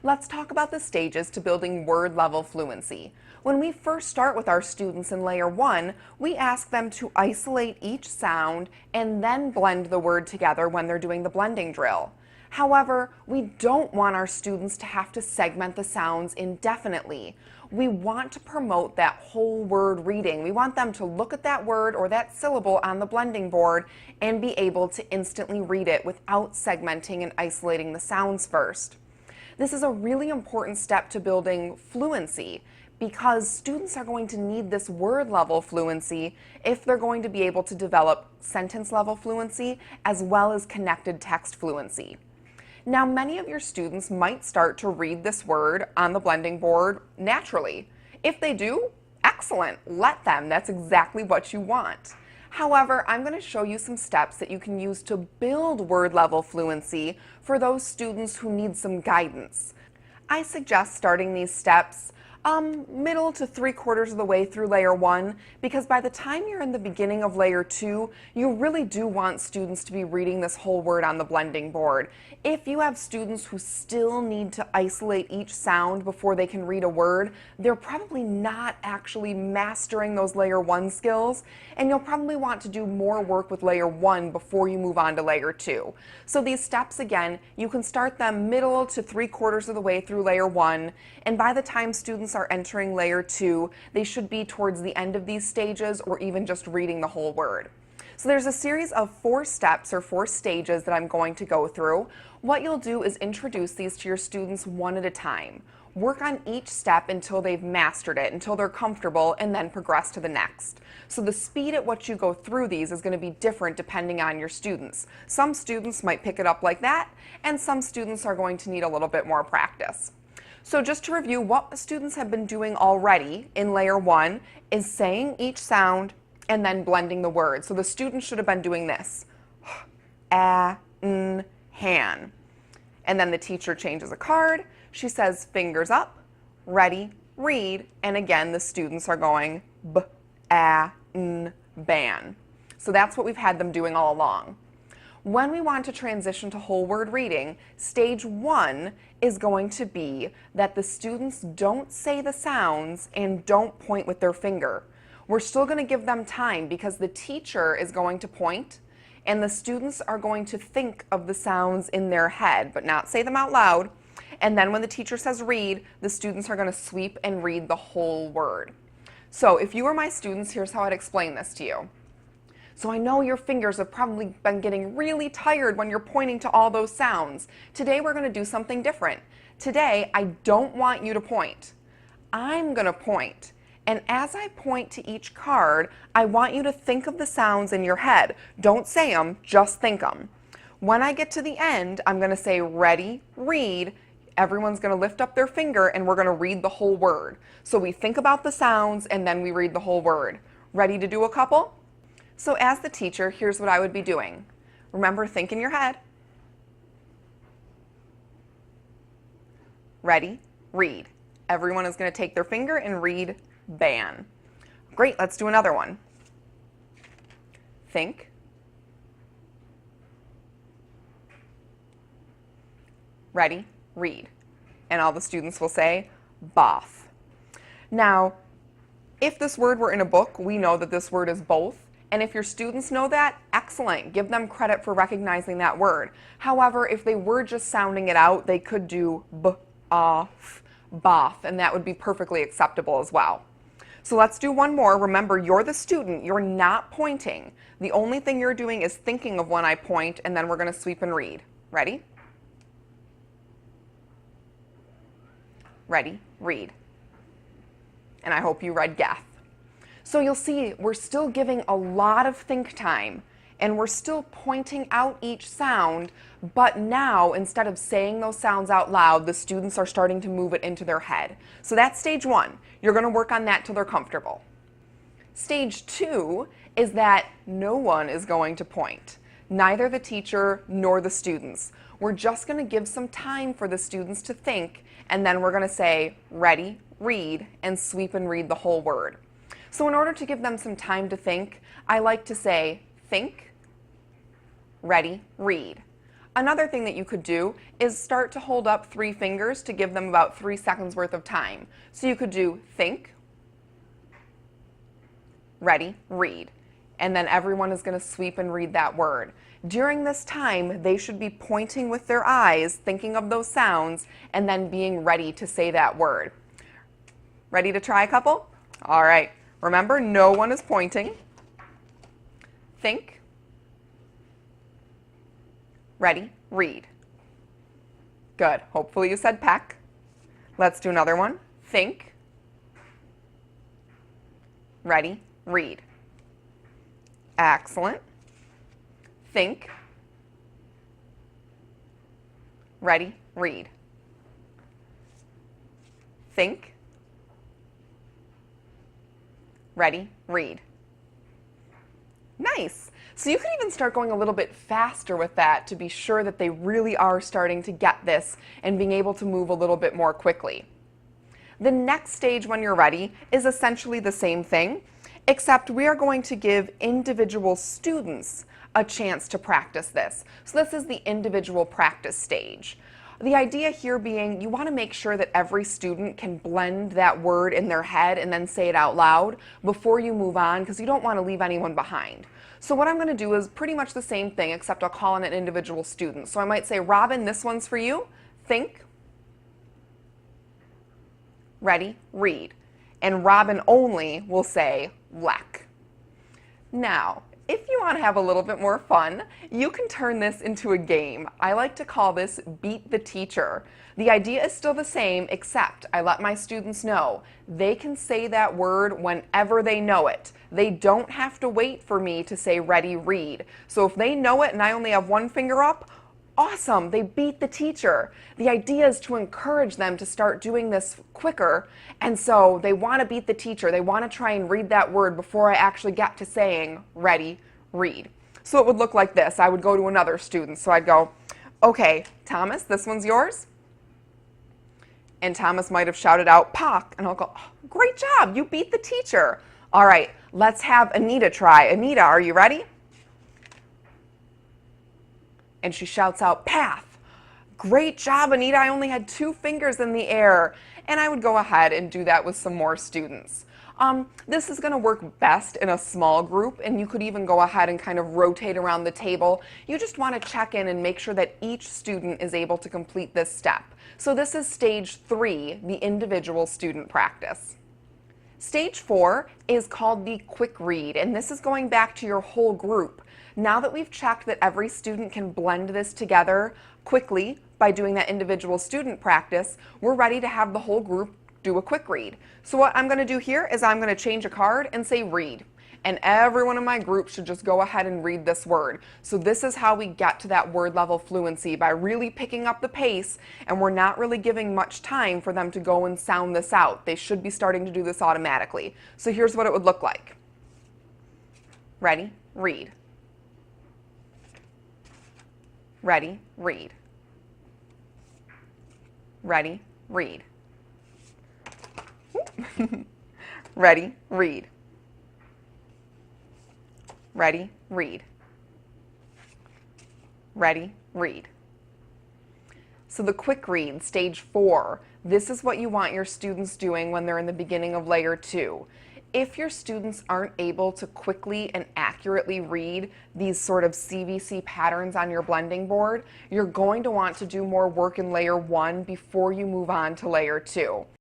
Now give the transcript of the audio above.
Let's talk about the stages to building word level fluency. When we first start with our students in Layer 1, we ask them to isolate each sound and then blend the word together when they're doing the blending drill. However, we don't want our students to have to segment the sounds indefinitely. We want to promote that whole word reading. We want them to look at that word or that syllable on the blending board and be able to instantly read it without segmenting and isolating the sounds first. This is a really important step to building fluency because students are going to need this word level fluency if they're going to be able to develop sentence level fluency as well as connected text fluency. Now, many of your students might start to read this word on the blending board naturally. If they do, excellent, let them. That's exactly what you want. However, I'm going to show you some steps that you can use to build word level fluency for those students who need some guidance. I suggest starting these steps middle to 3/4 of the way through Layer 1 because by the time you're in the beginning of Layer 2, you really do want students to be reading this whole word on the blending board. If you have students who still need to isolate each sound before they can read a word, they're probably not actually mastering those Layer 1 skills, and you'll probably want to do more work with Layer 1 before you move on to Layer 2. So these steps, again, you can start them middle to 3/4 of the way through Layer 1, and by the time students are entering Layer 2, they should be towards the end of these stages or even just reading the whole word. So there's a series of 4 steps or 4 stages that I'm going to go through. What you'll do is introduce these to your students one at a time. Work on each step until they've mastered it, until they're comfortable, and then progress to the next. So the speed at which you go through these is going to be different depending on your students. Some students might pick it up like that, and some students are going to need a little bit more practice. So just to review, what the students have been doing already in Layer 1 is saying each sound and then blending the words. So the students should have been doing this. Han. And then the teacher changes a card. She says fingers up, ready, read, and again the students are going ban. So that's what we've had them doing all along. When we want to transition to whole word reading, stage 1 is going to be that the students don't say the sounds and don't point with their finger. We're still going to give them time because the teacher is going to point and the students are going to think of the sounds in their head but not say them out loud. And then when the teacher says read, the students are going to sweep and read the whole word. So if you were my students, here's how I'd explain this to you. So I know your fingers have probably been getting really tired when you're pointing to all those sounds. Today we're going to do something different. Today I don't want you to point. I'm going to point. And as I point to each card, I want you to think of the sounds in your head. Don't say them, just think them. When I get to the end, I'm going to say ready, read. Everyone's going to lift up their finger and we're going to read the whole word. So we think about the sounds and then we read the whole word. Ready to do a couple? So as the teacher, here's what I would be doing. Remember, think in your head. Ready, read. Everyone is going to take their finger and read ban. Great, let's do another one. Think. Ready, read. And all the students will say both. Now, if this word were in a book, we know that this word is both. And if your students know that, excellent. Give them credit for recognizing that word. However, if they were just sounding it out, they could do both, and that would be perfectly acceptable as well. So let's do one more. Remember, you're the student. You're not pointing. The only thing you're doing is thinking of when I point, and then we're going to sweep and read. Ready? Ready, read. And I hope you read Geth. So you'll see we're still giving a lot of think time and we're still pointing out each sound, but now instead of saying those sounds out loud, the students are starting to move it into their head. So that's stage 1. You're going to work on that till they're comfortable. Stage 2 is that no one is going to point, neither the teacher nor the students. We're just going to give some time for the students to think, and then we're going to say ready, read, and sweep and read the whole word. So in order to give them some time to think, I like to say think, ready, read. Another thing that you could do is start to hold up 3 fingers to give them about 3 seconds worth of time. So you could do think, ready, read. And then everyone is going to sweep and read that word. During this time, they should be pointing with their eyes, thinking of those sounds, and then being ready to say that word. Ready to try a couple? All right. Remember, no one is pointing. Think. Ready, read. Good. Hopefully you said peck. Let's do another one. Think. Ready, read. Excellent. Think. Ready, read. Think. Ready, read. Nice. So you can even start going a little bit faster with that to be sure that they really are starting to get this and being able to move a little bit more quickly. The next stage when you're ready is essentially the same thing, except we are going to give individual students a chance to practice this. So this is the individual practice stage. The idea here being you want to make sure that every student can blend that word in their head and then say it out loud before you move on, because you don't want to leave anyone behind. So what I'm going to do is pretty much the same thing, except I'll call on an individual student. So I might say, Robin, this one's for you. Think. Ready, read. And Robin only will say lek. Now, if you want to have a little bit more fun, you can turn this into a game. I like to call this Beat the Teacher. The idea is still the same, except I let my students know they can say that word whenever they know it. They don't have to wait for me to say ready, read. So if they know it and I only have one finger up, awesome, they beat the teacher. The idea is to encourage them to start doing this quicker, and so they want to beat the teacher. They want to try and read that word before I actually get to saying ready, read. So it would look like this. I would go to another student. So I'd go, okay, Thomas, this one's yours. And Thomas might have shouted out, Pock, and I'll go, oh, great job, you beat the teacher. All right, let's have Anita try. Anita, are you ready? And she shouts out, path. Great job, Anita, I only had 2 fingers in the air. And I would go ahead and do that with some more students. This is going to work best in a small group, and you could even go ahead and kind of rotate around the table. You just want to check in and make sure that each student is able to complete this step. So this is stage 3, the individual student practice. Stage 4 is called the quick read, and this is going back to your whole group. Now that we've checked that every student can blend this together quickly by doing that individual student practice, we're ready to have the whole group do a quick read. So what I'm going to do here is I'm going to change a card and say read. And everyone in my group should just go ahead and read this word. So this is how we get to that word level fluency, by really picking up the pace, and we're not really giving much time for them to go and sound this out. They should be starting to do this automatically. So here's what it would look like. Ready, read. Ready, read. Ready, read. Ready, read. Ready, read. Ready, read. So the quick read, stage 4, this is what you want your students doing when they're in the beginning of layer 2. If your students aren't able to quickly and accurately read these sort of CVC patterns on your blending board, you're going to want to do more work in layer 1 before you move on to layer 2.